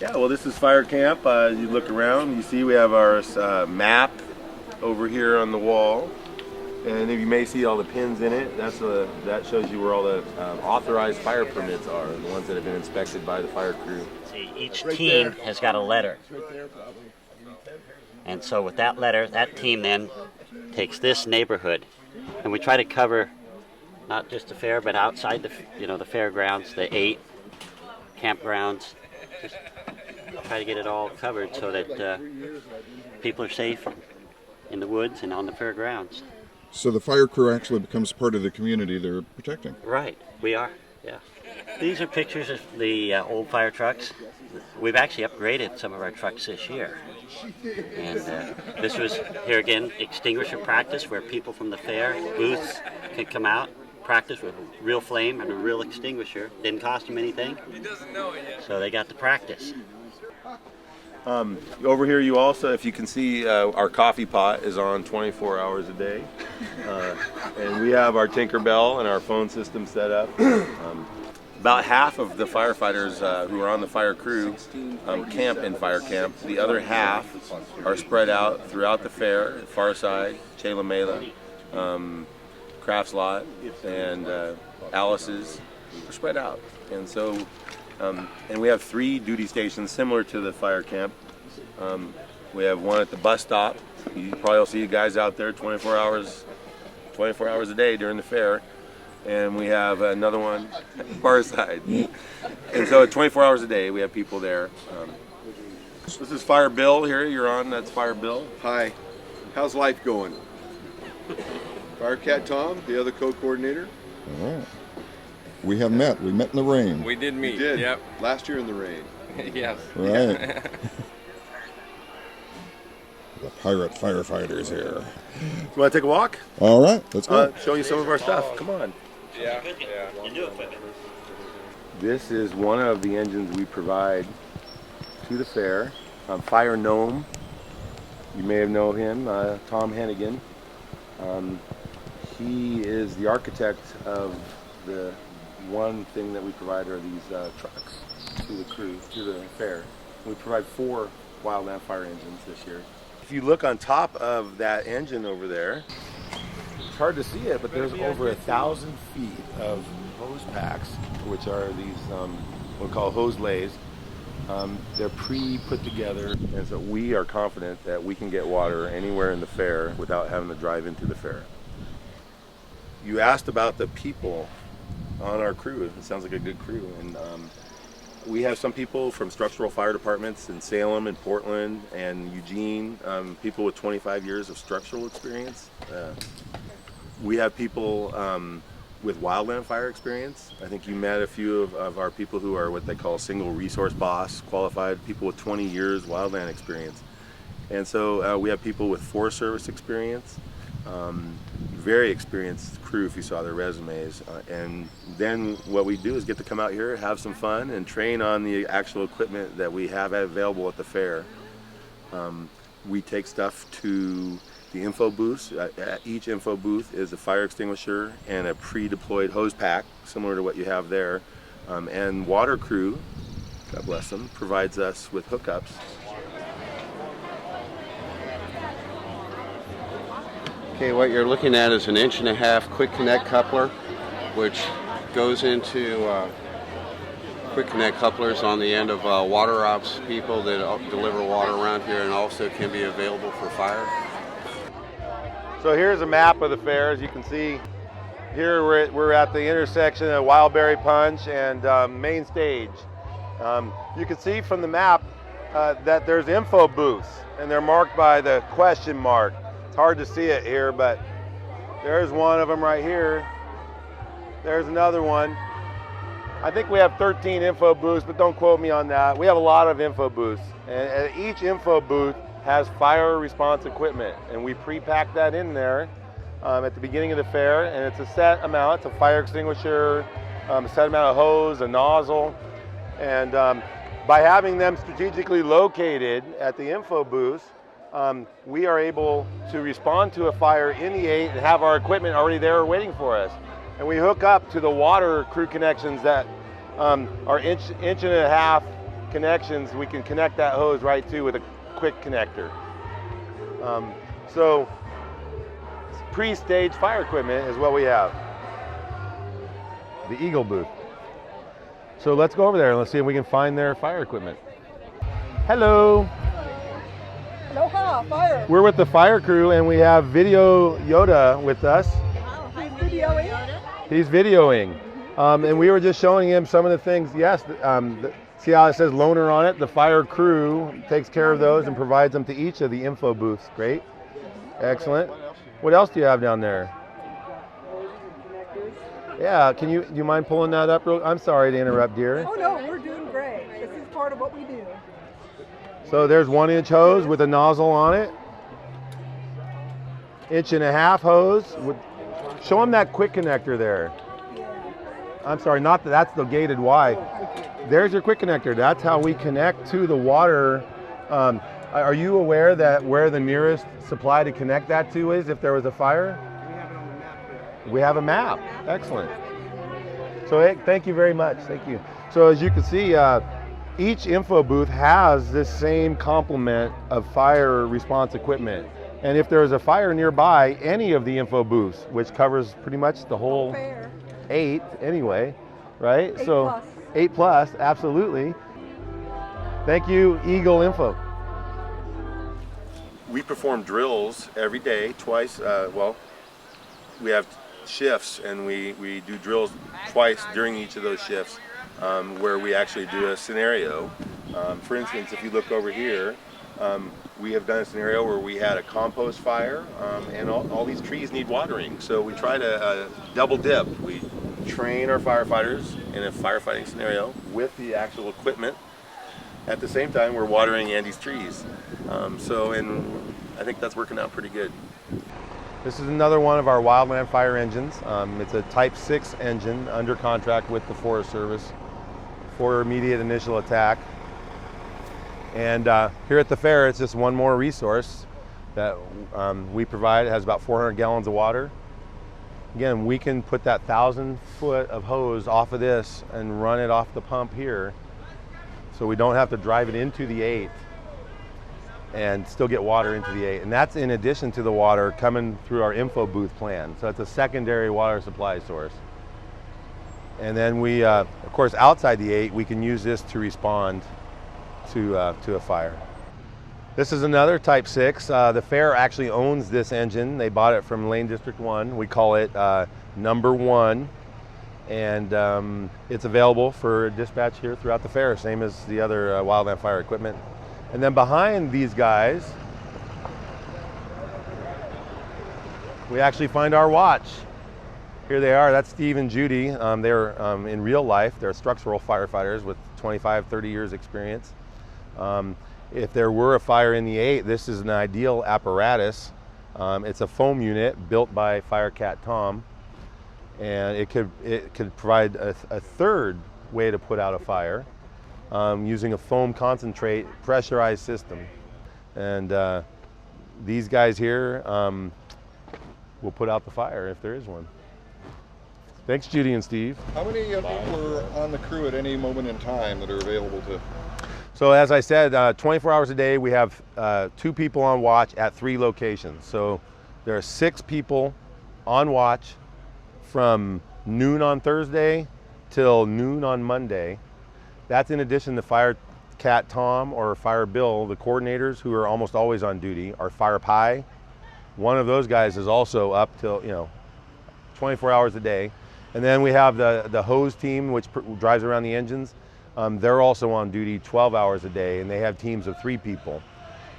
Yeah, well, this is fire camp. You look around, you see we have our map over here on the wall, and you may see all the pins in it. That shows you where all the authorized fire permits are, the ones that have been inspected by the fire crew. See, each team has got a letter, and so with that letter, that team then takes this neighborhood, and we try to cover not just the fair, but outside the fairgrounds, the 8 campgrounds. Just try to get it all covered so that people are safe in the woods and on the fairgrounds. So the fire crew actually becomes part of the community they're protecting. Right, we are, yeah. These are pictures of the old fire trucks. We've actually upgraded some of our trucks this year. And this was, here again, extinguisher practice where people from the fair booths can come out, practice with real flame and a real extinguisher. Didn't cost them anything. He doesn't know it yet. So they got to practice. Over here you also, if you can see, our coffee pot is on 24 hours a day. And we have our Tinkerbell and our phone system set up. About half of the firefighters who are on the fire crew camp in fire camp. The other half are spread out throughout the fair, Far Side, Chela Mela, Crafts Lot, and Alice's. We're spread out. And so, and we have 3 duty stations similar to the fire camp. We have one at the bus stop. You probably will see guys out there 24 hours a day during the fair. And we have another one at Far Side. And so 24 hours a day we have people there. This is Fire Bill here, you're on, that's Fire Bill. Hi, how's life going? Firecat Tom, the other co-coordinator. All right. We have met. We met in the rain. We did meet. We did. Yep. Last year in the rain. Yes. Right. The pirate firefighters here. You want to take a walk? All right, let's go. Show you some of our stuff, come on. Yeah. The new equipment. This is one of the engines we provide to the fair. Fire Gnome. You may have known him, Tom Hennigan. He is the architect of the one thing that we provide are these trucks to the crew, to the fair. We provide 4 wildland fire engines this year. If you look on top of that engine over there, it's hard to see it, but there's over 1,000 feet of hose packs, which are these what we call hose lays. They're pre-put together, and so we are confident that we can get water anywhere in the fair without having to drive into the fair. You asked about the people on our crew. It sounds like a good crew, and we have some people from structural fire departments in Salem and Portland and Eugene, people with 25 years of structural experience. We have people with wildland fire experience. I think you met a few of our people who are what they call single resource boss, qualified people with 20 years wildland experience. And so we have people with Forest Service experience, very experienced crew if you saw their resumes. And then what we do is get to come out here, have some fun, and train on the actual equipment that we have available at the fair. We take stuff to the info booths. At each info booth is a fire extinguisher and a pre-deployed hose pack, similar to what you have there. And water crew, God bless them, provides us with hookups. Okay, what you're looking at is an 1.5 inch quick connect coupler, which goes into quick connect couplers on the end of water ops people that deliver water around here, and also can be available for fire. So here's a map of the fair. As you can see, here we're at the intersection of Wildberry Punch and Main Stage. You can see from the map that there's info booths, and they're marked by the question mark. It's hard to see it here, but there's one of them right here. There's another one. I think we have 13 info booths, but don't quote me on that. We have a lot of info booths, and each info booth has fire response equipment, and we pre-pack that in there at the beginning of the fair, and it's a set amount. It's a fire extinguisher, a set amount of hose, a nozzle, and by having them strategically located at the info booths, we are able to respond to a fire in the 8 and have our equipment already there waiting for us. And we hook up to the water crew connections that are inch and a half connections, we can connect that hose right to with a quick connector. So pre-staged fire equipment is what we have. The Eagle booth. So let's go over there and let's see if we can find their fire equipment. Hello. Aloha, fire. We're with the fire crew and we have Video Yoda with us. He's videoing. He's videoing. And we were just showing him some of the things. Yes, see how it says loaner on it? The fire crew takes care of those and provides them to each of the info booths. Great. Excellent. What else do you have down there? Yeah, do you mind pulling that up I'm sorry to interrupt, dear. Oh no, we're doing great. This is part of what we do. So there's 1-inch hose with a nozzle on it. 1.5-inch hose. Show them that quick connector there. I'm sorry, not that, that's the gated Y. There's your quick connector. That's how we connect to the water. Are you aware that where the nearest supply to connect that to is if there was a fire? We have a map. Excellent. So hey, thank you very much. Thank you. So as you can see, each info booth has this same complement of fire response equipment. And if there is a fire nearby, any of the info booths, which covers pretty much the whole Fair. 8 anyway, right? 8 so plus. 8 plus, absolutely. Thank you, Eagle Info. We perform drills every day, twice. We have shifts and we do drills twice during each of those shifts where we actually do a scenario. For instance, if you look over here, we have done a scenario where we had a compost fire and all these trees need watering. So we try to double dip. We train our firefighters in a firefighting scenario with the actual equipment. At the same time, we're watering Andy's trees. I think that's working out pretty good. This is another one of our wildland fire engines. It's a Type 6 engine under contract with the Forest Service for immediate initial attack. And here at the fair, it's just one more resource that we provide. It has about 400 gallons of water. Again, we can put that 1,000 foot of hose off of this and run it off the pump here, so we don't have to drive it into the 8 and still get water into the 8. And that's in addition to the water coming through our info booth plan. So it's a secondary water supply source. And then we, of course, outside the 8, we can use this to respond to a fire. This is another Type 6. The fair actually owns this engine. They bought it from Lane District 1. We call it number 1. And it's available for dispatch here throughout the fair, same as the other wildland fire equipment. And then behind these guys, we actually find our watch. Here they are. That's Steve and Judy. They're in real life, they're structural firefighters with 25, 30 years experience. If there were a fire in the 8, this is an ideal apparatus. It's a foam unit built by Firecat Tom, and it could provide a third way to put out a fire using a foam concentrate pressurized system. And these guys here will put out the fire if there is one. Thanks, Judy and Steve. How many people are on the crew at any moment in time that are available to? So as I said, 24 hours a day, we have 2 people on watch at 3 locations. So there are 6 people on watch from noon on Thursday till noon on Monday. That's in addition to Firecat Tom or Fire Bill, the coordinators who are almost always on duty, are Fire Pie. One of those guys is also up till 24 hours a day. And then we have the hose team, which drives around the engines. They're also on duty 12 hours a day, and they have teams of 3 people.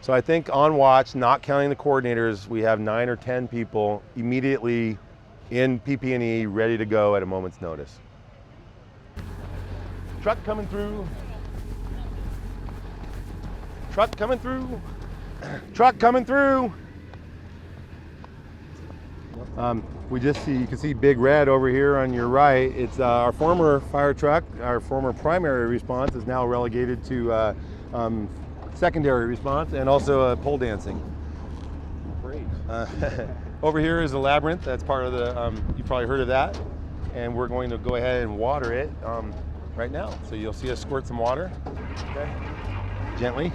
So I think on watch, not counting the coordinators, we have 9 or 10 people immediately in PP&E ready to go at a moment's notice. Truck coming through. Truck coming through. Truck coming through. We just see, you can see Big Red over here on your right. It's our former fire truck. Our former primary response is now relegated to secondary response and also pole dancing. Great. Over here is the labyrinth. That's part of the, you've probably heard of that. And we're going to go ahead and water it. right now. So you'll see us squirt some water, okay, gently.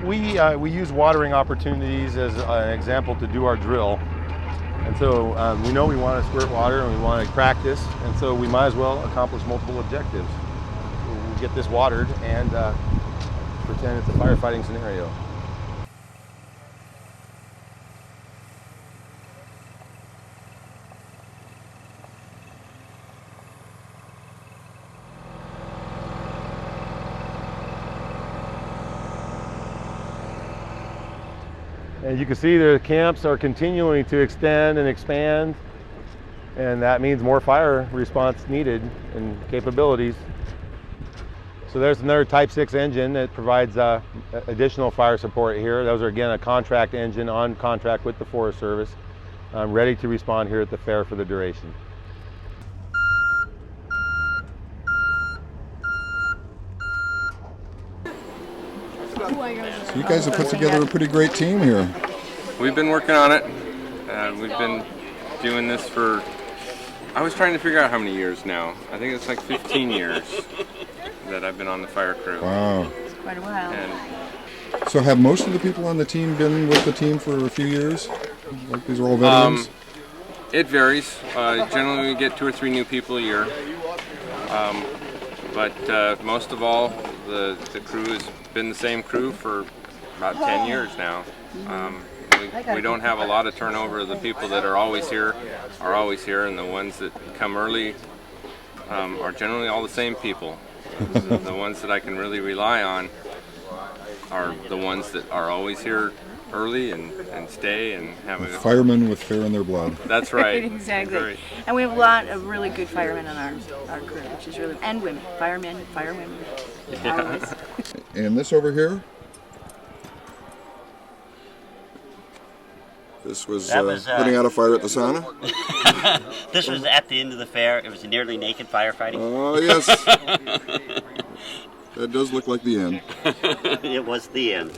We use watering opportunities as an example to do our drill. And so we know we want to squirt water and we want to practice, and so we might as well accomplish multiple objectives. We'll get this watered and pretend it's a firefighting scenario. And you can see the camps are continuing to extend and expand, and that means more fire response needed and capabilities. So there's another Type 6 engine that provides additional fire support here. Those are again a contract engine on contract with the Forest Service, ready to respond here at the fair for the duration. So you guys have put together a pretty great team here. We've been working on it. We've been doing this for, I was trying to figure out how many years now. I think it's like 15 years that I've been on the fire crew. Wow. It's quite a while. And So have most of the people on the team been with the team for a few years? Like these are all veterans? it varies. Generally we get 2 or 3 new people a year. But most of all, the crew has been the same crew for about 10 years now. We don't have a lot of turnover. The people that are always here, and the ones that come early are generally all the same people. The ones that I can really rely on are the ones that are always here early and stay and have a Firemen with fire in their blood. That's right. Exactly. Right. And we have a lot of really good firemen on our crew, which is really, and women, firemen, firewomen. Yeah. And this over here? This was, That was, putting out a fire at the sauna? This was at the end of the fair. It was nearly naked firefighting. Oh, yes. That does look like the end. It was the end.